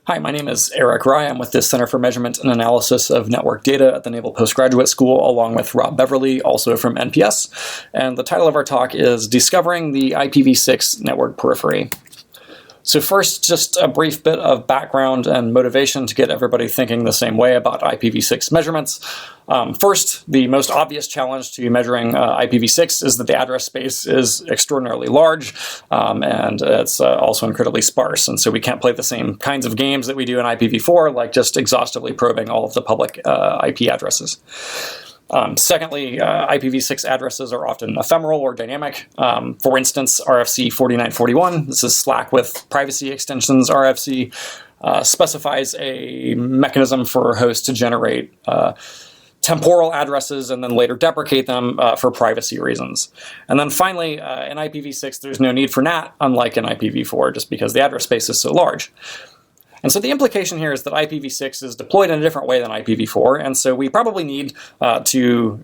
Hi, my name is Erik Rye. I'm with the Center for Measurement and Analysis of Network Data at the Naval Postgraduate School, along with Rob Beverly, also from NPS. And the title of our talk is Discovering the IPv6 Network Periphery. So first, just a brief bit of background and motivation to get everybody thinking the same way about IPv6 measurements. First, the most obvious challenge to measuring IPv6 is that the address space is extraordinarily large, and it's also incredibly sparse. And so we can't play the same kinds of games that we do in IPv4, like just exhaustively probing all of the public IP addresses. Secondly, IPv6 addresses are often ephemeral or dynamic. For instance, RFC 4941, this is Slack with privacy extensions RFC, specifies a mechanism for hosts to generate temporal addresses and then later deprecate them for privacy reasons. And then finally, in IPv6, there's no need for NAT, unlike in IPv4, just because the address space is so large. And so the implication here is that IPv6 is deployed in a different way than IPv4, and so we probably need to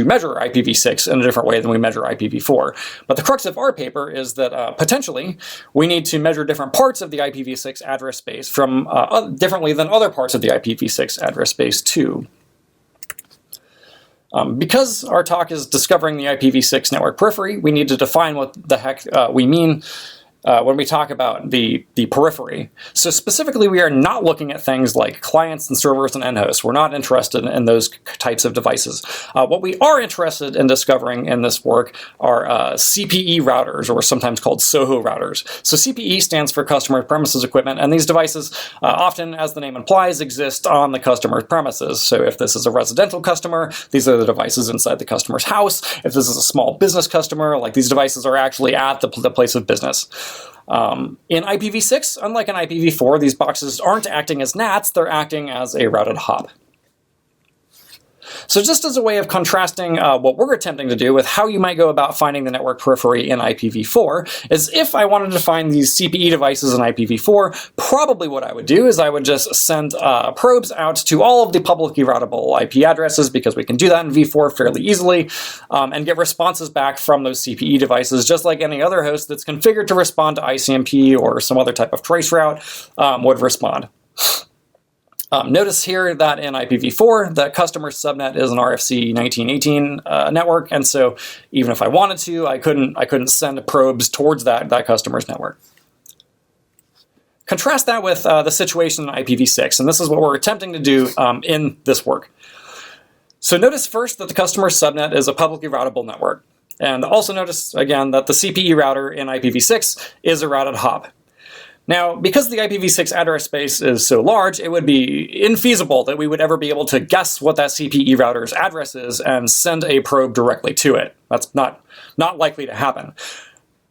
measure IPv6 in a different way than we measure IPv4. But the crux of our paper is that potentially we need to measure different parts of the IPv6 address space from differently than other parts of the IPv6 address space too. Because our talk is discovering the IPv6 network periphery, we need to define what the heck we mean when we talk about the periphery. So specifically, we are not looking at things like clients and servers and endhosts. We're not interested in those types of devices. What we are interested in discovering in this work are CPE routers, or sometimes called SOHO routers. So CPE stands for customer premises equipment, and these devices often, as the name implies, exist on the customer's premises. So if this is a residential customer, these are the devices inside the customer's house. If this is a small business customer, like these devices are actually at the place of business. In IPv6, unlike in IPv4, these boxes aren't acting as NATs, they're acting as a routed hop. So just as a way of contrasting what we're attempting to do with how you might go about finding the network periphery in IPv4, is if I wanted to find these CPE devices in IPv4, probably what I would do is I would just send probes out to all of the publicly routable IP addresses, because we can do that in v4 fairly easily, and get responses back from those CPE devices, just like any other host that's configured to respond to ICMP or some other type of traceroute would respond. Notice here that in IPv4, the customer subnet is an RFC 1918 network, and so even if I wanted to, I couldn't send probes towards that customer's network. Contrast that with the situation in IPv6, and this is what we're attempting to do in this work. So notice first that the customer subnet is a publicly routable network, and also notice again that the CPE router in IPv6 is a routed hop. Now, because the IPv6 address space is so large, it would be infeasible that we would ever be able to guess what that CPE router's address is and send a probe directly to it. That's not likely to happen.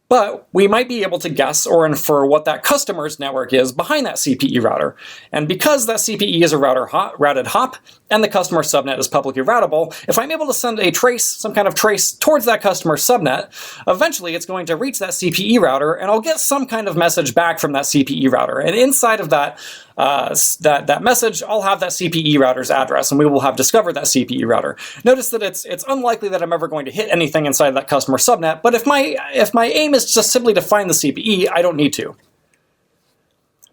But we might be able to guess or infer what that customer's network is behind that CPE router. And because that CPE is a routed hop, and the customer subnet is publicly routable, if I'm able to send a trace, some kind of trace, towards that customer subnet, eventually it's going to reach that CPE router, and I'll get some kind of message back from that CPE router. And inside of that message, I'll have that CPE router's address, and we will have discovered that CPE router. Notice that it's unlikely that I'm ever going to hit anything inside that customer subnet, but if my aim is just simply to find the CPE, I don't need to.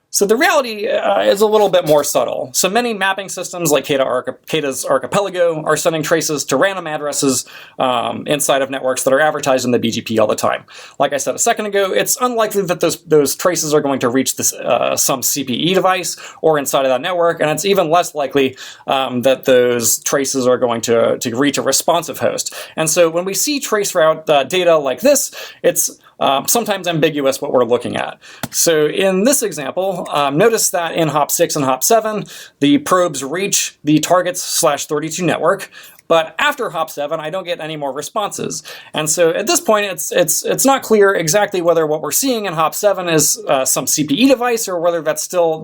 So the reality is a little bit more subtle. So many mapping systems like Kata's Archipelago are sending traces to random addresses inside of networks that are advertised in the BGP all the time. Like I said a second ago, it's unlikely that those traces are going to reach this, some CPE device or inside of that network, and it's even less likely that those traces are going to reach a responsive host. And so when we see traceroute data like this, it's sometimes ambiguous what we're looking at. So in this example, notice that in hop 6 and hop 7, the probes reach the targets/32 network, but after hop 7, I don't get any more responses. And so at this point, it's not clear exactly whether what we're seeing in hop 7 is some CPE device or whether that's still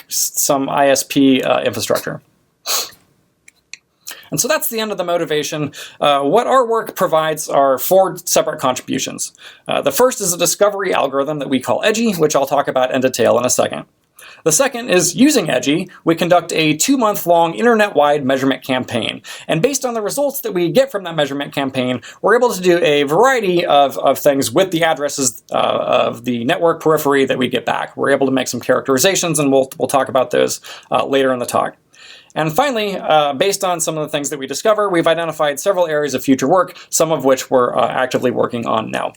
some ISP infrastructure. And so that's the end of the motivation. What our work provides are 4 separate contributions. The first is a discovery algorithm that we call Edgy, which I'll talk about in detail in a second. The second is using Edgy, we conduct a 2-month-long internet-wide measurement campaign. And based on the results that we get from that measurement campaign, we're able to do a variety of things with the addresses of the network periphery that we get back. We're able to make some characterizations, and we'll talk about those later in the talk. And finally, based on some of the things that we discover, we've identified several areas of future work, some of which we're actively working on now.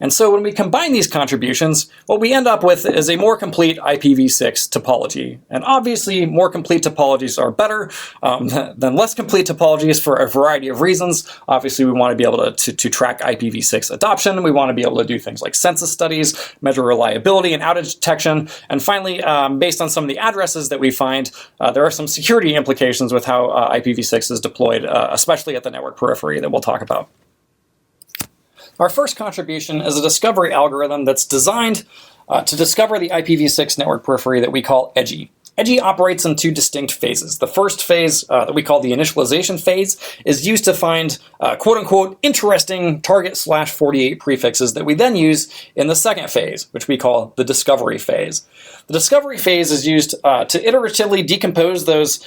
And so when we combine these contributions, what we end up with is a more complete IPv6 topology. And obviously, more complete topologies are better than less complete topologies for a variety of reasons. Obviously, we want to be able to track IPv6 adoption. We want to be able to do things like census studies, measure reliability and outage detection. And finally, based on some of the addresses that we find, there are some security implications with how IPv6 is deployed, especially at the network periphery that we'll talk about. Our first contribution is a discovery algorithm that's designed to discover the IPv6 network periphery that we call Edgy. Edgy operates in 2 distinct phases. The first phase, that we call the initialization phase, is used to find quote-unquote interesting target/48 prefixes that we then use in the second phase, which we call the discovery phase. The discovery phase is used to iteratively decompose those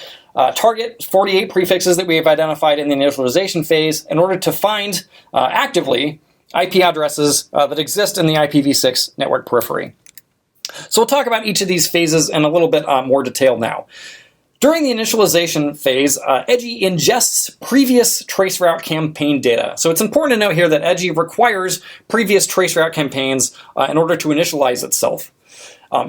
target 48 prefixes that we have identified in the initialization phase in order to find actively IP addresses that exist in the IPv6 network periphery. So we'll talk about each of these phases in a little bit more detail now. During the initialization phase, Edgy ingests previous traceroute campaign data. So it's important to note here that Edgy requires previous traceroute campaigns in order to initialize itself.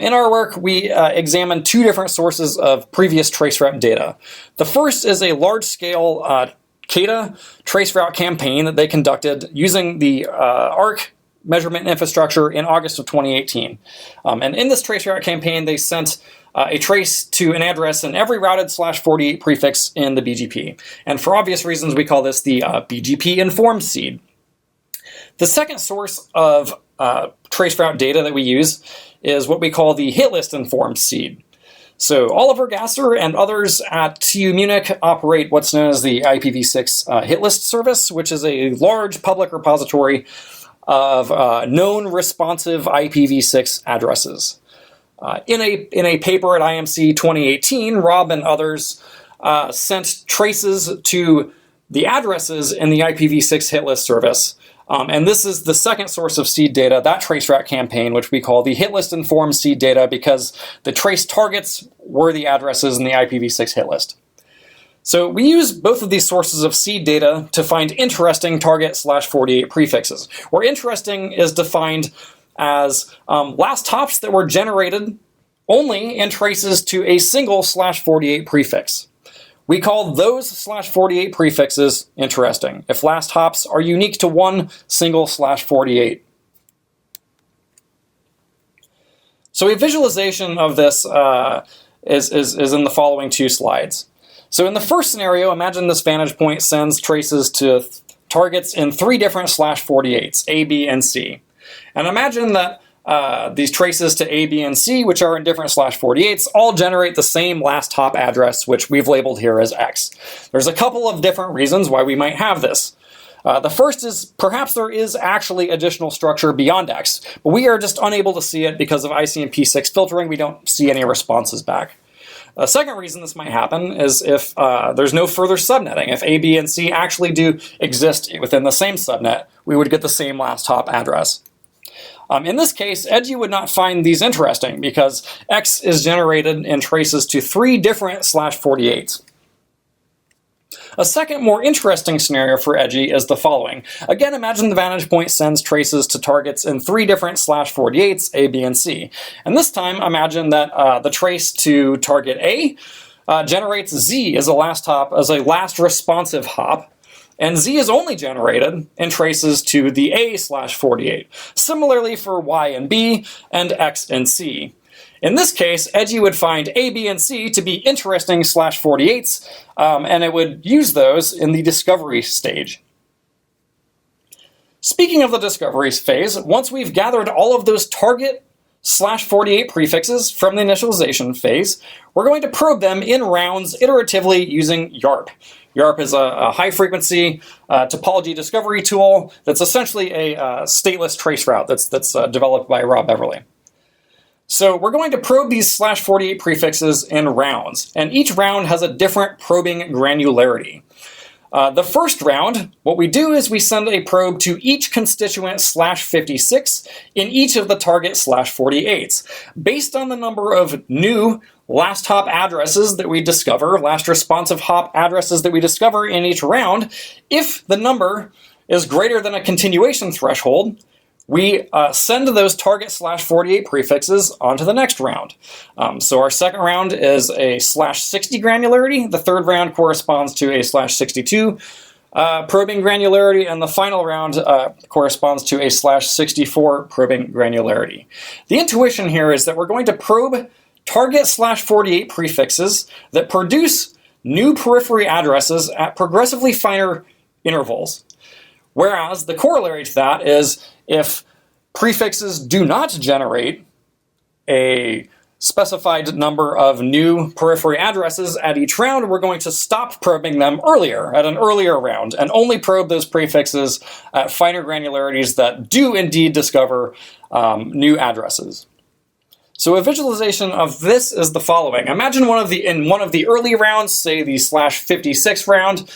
In our work, we examined 2 different sources of previous traceroute data. The first is a large-scale CADA traceroute campaign that they conducted using the ARC measurement infrastructure in August of 2018. And in this traceroute campaign, they sent a trace to an address in every routed /48 prefix in the BGP. And for obvious reasons, we call this the BGP informed seed. The second source of traceroute data that we use is what we call the hit list informed seed. So Oliver Gasser and others at TU Munich operate what's known as the IPv6 hit list service, which is a large public repository of known responsive IPv6 addresses. In a paper at IMC 2018, Rob and others sent traces to the addresses in the IPv6 hit list service. And this is the second source of seed data, that traceroute campaign, which we call the hit list informed seed data, because the trace targets were the addresses in the IPv6 hit list. So we use both of these sources of seed data to find interesting target/48 prefixes, where interesting is defined as last hops that were generated only in traces to a single /48 prefix. We call those /48 prefixes interesting if last hops are unique to one single /48. So a visualization of this is in the following 2 slides. So in the first scenario, imagine this vantage point sends traces to targets in 3 different /48s, A, B, and C. And imagine that these traces to A, B, and C, which are in different /48s, all generate the same last hop address, which we've labeled here as X. There's a couple of different reasons why we might have this. The first is perhaps there is actually additional structure beyond X, but we are just unable to see it because of ICMP6 filtering. We don't see any responses back. A second reason this might happen is if there's no further subnetting. If A, B, and C actually do exist within the same subnet, we would get the same last hop address. In this case, Edgy would not find these interesting because X is generated in traces to 3 different /48s. A second, more interesting scenario for Edgy is the following. Again, imagine the vantage point sends traces to targets in 3 different /48s, A, B, and C. And this time, imagine that the trace to target A generates Z as a last hop, as a last responsive hop, and Z is only generated in traces to the A/48. Similarly for Y and B, and X and C. In this case, Edgy would find A, B, and C to be interesting /48s, and it would use those in the discovery stage. Speaking of the discovery phase, once we've gathered all of those target /48 prefixes from the initialization phase, we're going to probe them in rounds iteratively using YARP. YARP is a high-frequency topology discovery tool that's essentially a stateless traceroute that's developed by Rob Beverly. So we're going to probe these /48 prefixes in rounds, and each round has a different probing granularity. The first round, what we do is we send a probe to each constituent /56 in each of the target /48s. Based on the number of new last hop addresses that we discover, last responsive hop addresses that we discover in each round, if the number is greater than a continuation threshold, we send those target /48 prefixes onto the next round. So our second round is a /60 granularity. The third round corresponds to a /62 probing granularity, and the final round corresponds to a /64 probing granularity. The intuition here is that we're going to probe target /48 prefixes that produce new periphery addresses at progressively finer intervals. Whereas the corollary to that is if prefixes do not generate a specified number of new periphery addresses at each round, we're going to stop probing them earlier, at an earlier round, and only probe those prefixes at finer granularities that do indeed discover new addresses. So a visualization of this is the following. Imagine in one of the early rounds, say the /56 round,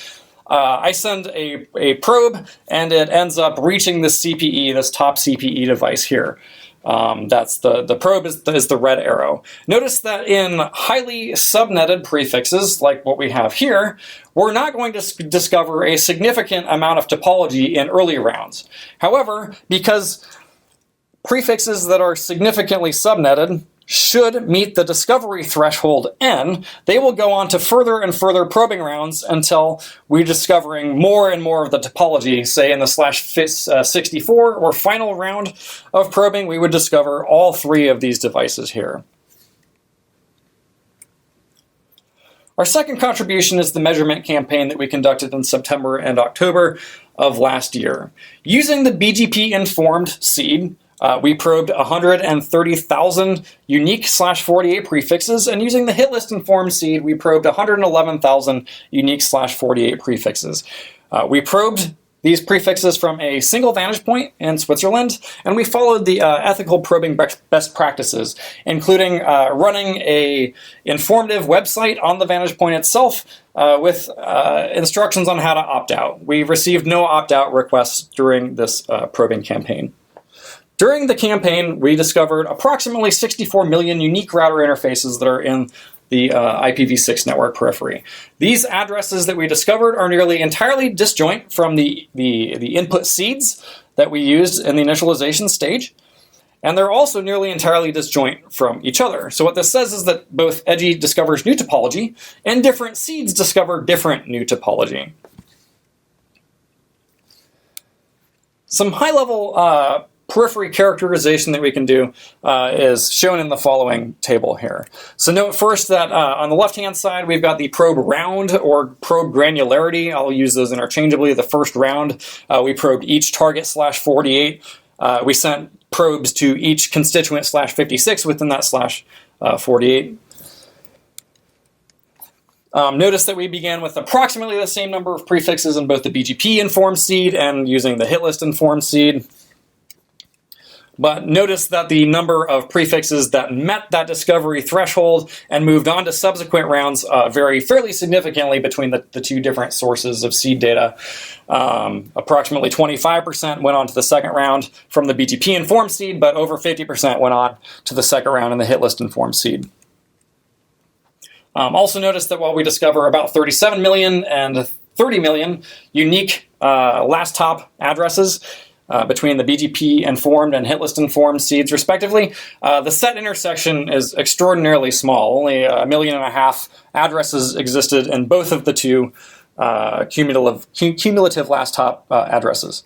I send a probe, and it ends up reaching this CPE, this top CPE device here. That's the probe is the red arrow. Notice that in highly subnetted prefixes, like what we have here, we're not going to discover a significant amount of topology in early rounds. However, because prefixes that are significantly subnetted should meet the discovery threshold n, they will go on to further and further probing rounds until we're discovering more and more of the topology. Say in the /64 or final round of probing, we would discover all three of these devices here. Our second contribution is the measurement campaign that we conducted in September and October of last year. Using the BGP-informed seed, we probed 130,000 unique /48 prefixes, and using the hit list informed seed, we probed 111,000 unique /48 prefixes. We probed these prefixes from a single vantage point in Switzerland, and we followed the ethical probing best practices, including running a informative website on the vantage point itself with instructions on how to opt out. We received no opt-out requests during this probing campaign. During the campaign, we discovered approximately 64 million unique router interfaces that are in the IPv6 network periphery. These addresses that we discovered are nearly entirely disjoint from the input seeds that we used in the initialization stage, and they're also nearly entirely disjoint from each other. So what this says is that both Edgy discovers new topology, and different seeds discover different new topology. Some high-level periphery characterization that we can do is shown in the following table here. So note first that on the left-hand side, we've got the probe round or probe granularity. I'll use those interchangeably. The first round, we probed each target /48. We sent probes to each constituent /56 within that /48. Notice that we began with approximately the same number of prefixes in both the BGP-informed seed and using the hit list informed seed. But notice that the number of prefixes that met that discovery threshold and moved on to subsequent rounds vary fairly significantly between the two different sources of seed data. Approximately 25% went on to the second round from the BGP-informed seed, but over 50% went on to the second round in the hit list informed seed. Also notice that while we discover about 37 million and 30 million unique last hop addresses, between the BGP-informed and hitlist-informed seeds, respectively, the set intersection is extraordinarily small. Only 1.5 million addresses existed in both of the two cumulative last hop addresses.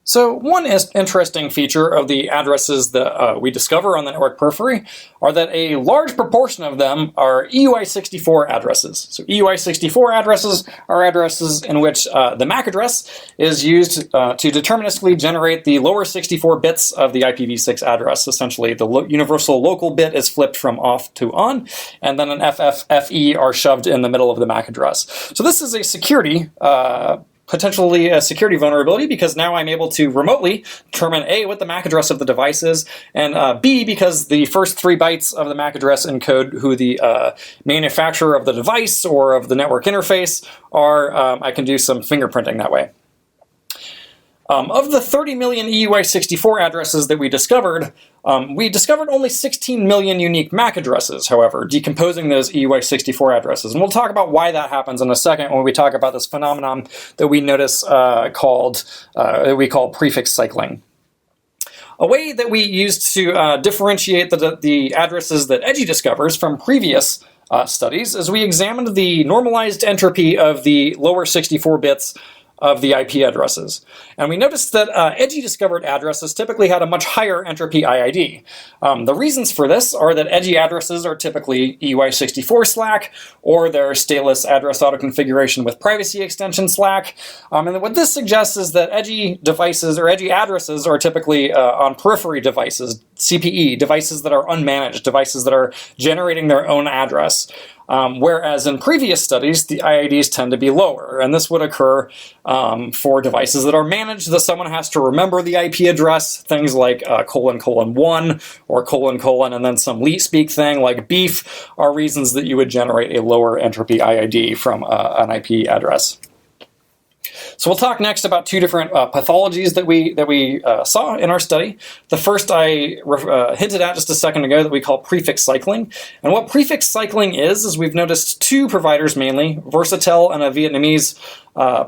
So one interesting feature of the addresses that we discover on the network periphery are that a large proportion of them are EUI64 addresses. So EUI64 addresses are addresses in which the MAC address is used to deterministically generate the lower 64 bits of the IPv6 address. Essentially, the universal local bit is flipped from off to on, and then an FFFE are shoved in the middle of the MAC address. So this is a security potentially a security vulnerability, because now I'm able to remotely determine A, what the MAC address of the device is, and B, because the first 3 bytes of the MAC address encode who the manufacturer of the device or of the network interface are. I can do some fingerprinting that way. Of the 30 million EUI64 addresses that we discovered only 16 million unique MAC addresses, however, decomposing those EUI64 addresses. And we'll talk about why that happens in a second when we talk about this phenomenon that we notice that we call prefix cycling. A way that we used to differentiate the addresses that Edgy discovers from previous studies is we examined the normalized entropy of the lower 64 bits of the IP addresses. And we noticed that Edgy discovered addresses typically had a much higher entropy IID. The reasons for this are that Edgy addresses are typically EUI64 slack, or they're stateless address auto configuration with privacy extension slack. And what this suggests is that Edgy devices or Edgy addresses are typically on periphery devices, CPE, devices that are unmanaged, devices that are generating their own address. Whereas in previous studies, the IIDs tend to be lower, and this would occur for devices that are managed, that someone has to remember the IP address, things like ::1 or : and then some leet speak thing like beef are reasons that you would generate a lower entropy IID from an IP address. So we'll talk next about 2 different pathologies that we saw in our study. The first I hinted at just a second ago, that we call prefix cycling. And what prefix cycling is we've noticed 2 providers mainly, Versatel and a Vietnamese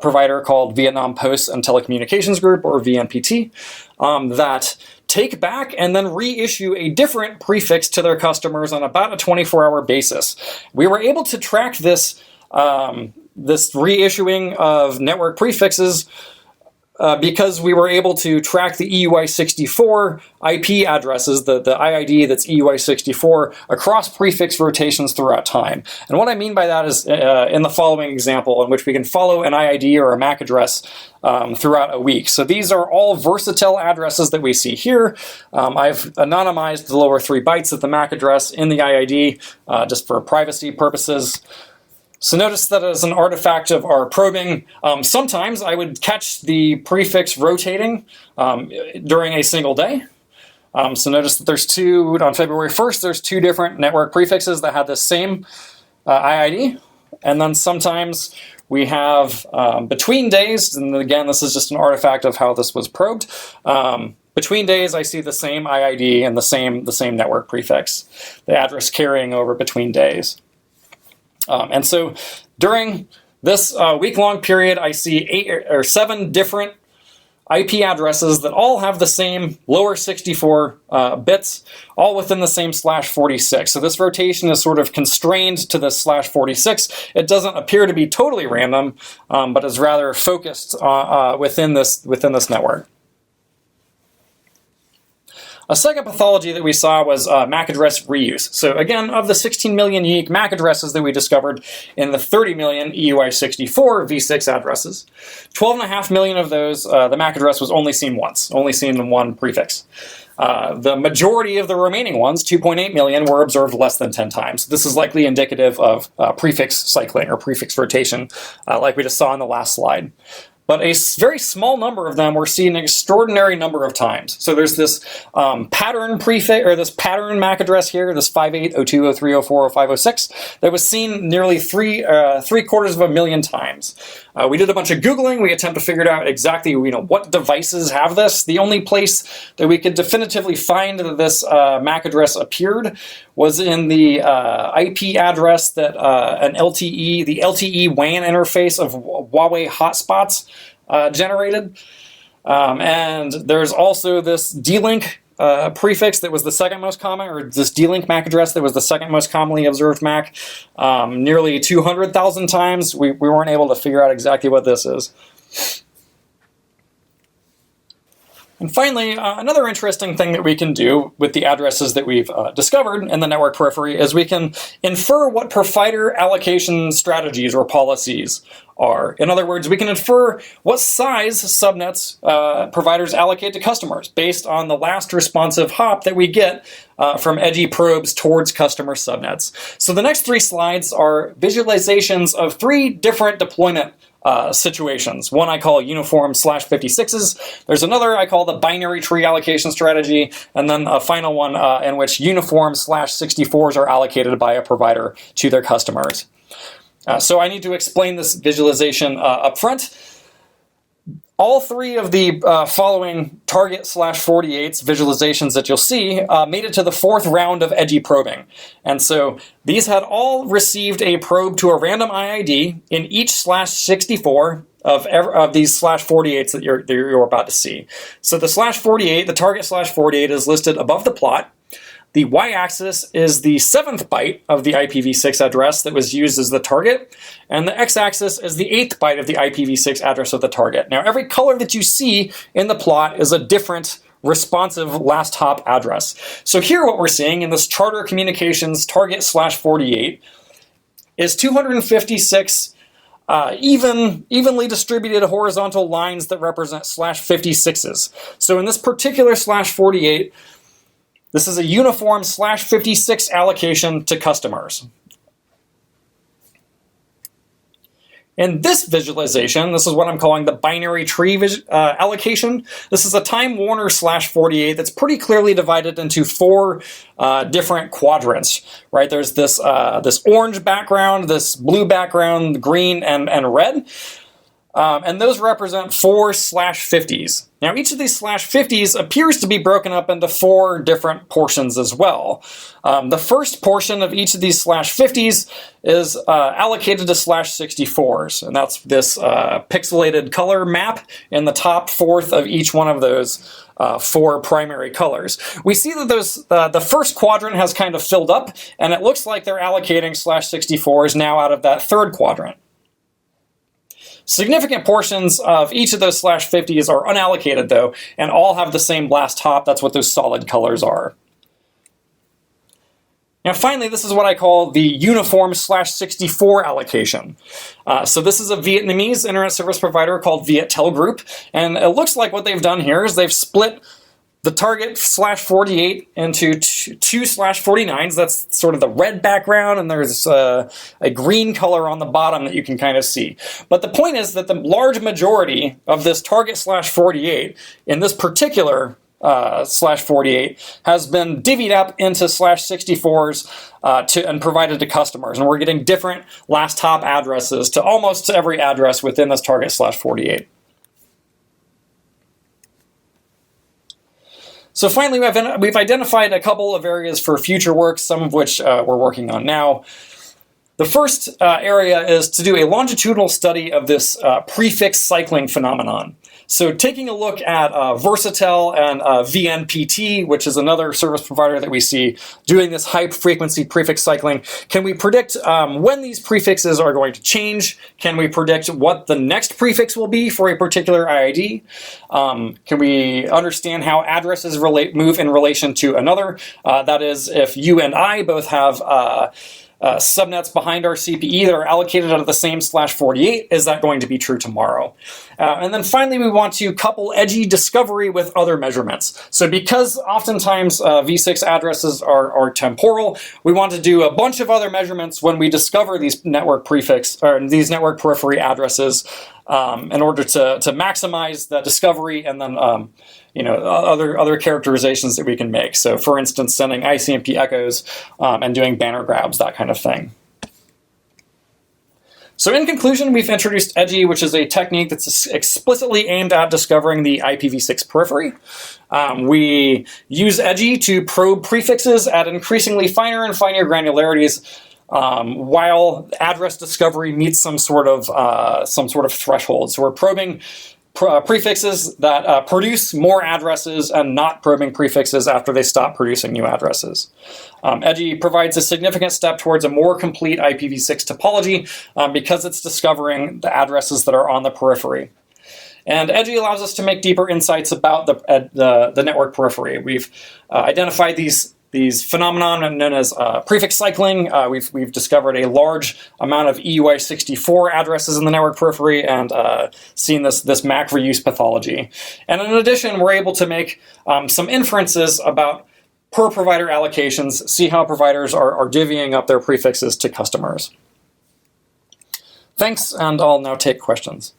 provider called Vietnam Post and Telecommunications Group, or VNPT, that take back and then reissue a different prefix to their customers on about a 24-hour basis. We were able to track this reissuing of network prefixes because we were able to track the EUI64 IP addresses, the IID that's EUI64, across prefix rotations throughout time. And what I mean by that is in the following example, in which we can follow an IID or a MAC address throughout a week. So these are all Versatel addresses that we see here. I've anonymized the lower 3 bytes of the MAC address in the IID just for privacy purposes. So notice that as an artifact of our probing, sometimes I would catch the prefix rotating during a single day. So notice that there's 2, on February 1st, there's 2 different network prefixes that had the same IID. And then sometimes we have between days, and again, this is just an artifact of how this was probed. Between days, I see the same IID and the same network prefix, the address carrying over between days. And so during this week-long period, I see 8 or 7 different IP addresses that all have the same lower 64 bits, all within the same /46. So this rotation is sort of constrained to this /46. It doesn't appear to be totally random, but is rather focused within this network. A second pathology that we saw was MAC address reuse. So again, of the 16 million unique MAC addresses that we discovered in the 30 million EUI64 v6 addresses, 12.5 million of those, the MAC address was only seen once, only seen in one prefix. The majority of the remaining ones, 2.8 million, were observed less than 10 times. This is likely indicative of prefix cycling or prefix rotation, like we just saw in the last slide. But a very small number of them were seen an extraordinary number of times. So there's this pattern prefix, or this pattern MAC address here, this 5802, 03, 04, 05, 06, that was seen nearly 750,000 times. We did a bunch of Googling. We attempted to figure out exactly what devices have this. The only place that we could definitively find that this MAC address appeared was in the IP address that the LTE WAN interface of Huawei hotspots generated. And there's also this D-Link prefix that was the second most common, or this D-Link MAC address that was the second most commonly observed MAC, nearly 200,000 times. We weren't able to figure out exactly what this is. And finally, another interesting thing that we can do with the addresses that we've discovered in the network periphery is we can infer what provider allocation strategies or policies are. In other words, we can infer what size subnets providers allocate to customers based on the last responsive hop that we get from Edgy probes towards customer subnets. So the next 3 slides are visualizations of 3 different deployment situations. One I call uniform /56s. There's another I call the binary tree allocation strategy, and then a final one in which uniform /64s are allocated by a provider to their customers. So I need to explain this visualization up front. All three of the following target /48s visualizations that you'll see made it to the 4th round of Edgy probing. And so these had all received a probe to a random IID in each /64 of these /48s that you're about to see. So the /48, the target /48 is listed above the plot. The y-axis is the 7th byte of the IPv6 address that was used as the target, and the x-axis is the 8th byte of the IPv6 address of the target. Now, every color that you see in the plot is a different responsive last hop address. So here what we're seeing in this Charter Communications target /48 is 256 evenly distributed horizontal lines that represent /56s. So in this particular /48, this is a uniform /56 allocation to customers. In this visualization, this is what I'm calling the binary tree allocation. This is a Time Warner /48 that's pretty clearly divided into 4 different quadrants. Right? There's this this orange background, this blue background, green, and red. And those represent 4 /50s. Now, each of these /50s appears to be broken up into 4 different portions as well. The first portion of each of these /50s is allocated to /64s, and that's this pixelated color map in the top 4th of each one of those 4 primary colors. We see that the first quadrant has kind of filled up, and it looks like they're allocating /64s now out of that 3rd quadrant. Significant portions of each of those /50s are unallocated, though, and all have the same blast hop. That's what those solid colors are. Now, finally, this is what I call the uniform /64 allocation. So this is a Vietnamese internet service provider called Viettel Group, and it looks like what they've done here is they've split the target /48 into 2 /49s. That's sort of the red background, and there's a green color on the bottom that you can kind of see. But the point is that the large majority of this target /48 in this particular /48 has been divvied up into /64s and provided to customers. And we're getting different last hop addresses to almost every address within this target /48. So finally, we've identified a couple of areas for future work, some of which we're working on now. The first area is to do a longitudinal study of this prefix cycling phenomenon. So taking a look at Versatel and VNPT, which is another service provider that we see doing this high-frequency prefix cycling, can we predict when these prefixes are going to change? Can we predict what the next prefix will be for a particular IID? Can we understand how addresses move in relation to another? That is, if you and I both have subnets behind our CPE that are allocated out of the same /48, is that going to be true tomorrow? And then finally, we want to couple Edgy discovery with other measurements. So because oftentimes V6 addresses are temporal, we want to do a bunch of other measurements when we discover these network prefix or these network periphery addresses in order to maximize the discovery and then other characterizations that we can make. So for instance, sending ICMP echoes and doing banner grabs, that kind of thing. So in conclusion, we've introduced Edgy, which is a technique that's explicitly aimed at discovering the IPv6 periphery. We use Edgy to probe prefixes at increasingly finer and finer granularities, while address discovery meets some sort of threshold. So we're probing prefixes that produce more addresses and not probing prefixes after they stop producing new addresses. Edgy provides a significant step towards a more complete IPv6 topology because it's discovering the addresses that are on the periphery. And Edgy allows us to make deeper insights about the network periphery. We've identified these phenomenon known as prefix cycling. We've discovered a large amount of EUI64 addresses in the network periphery and seen this MAC reuse pathology. And in addition, we're able to make some inferences about per provider allocations, see how providers are divvying up their prefixes to customers. Thanks, and I'll now take questions.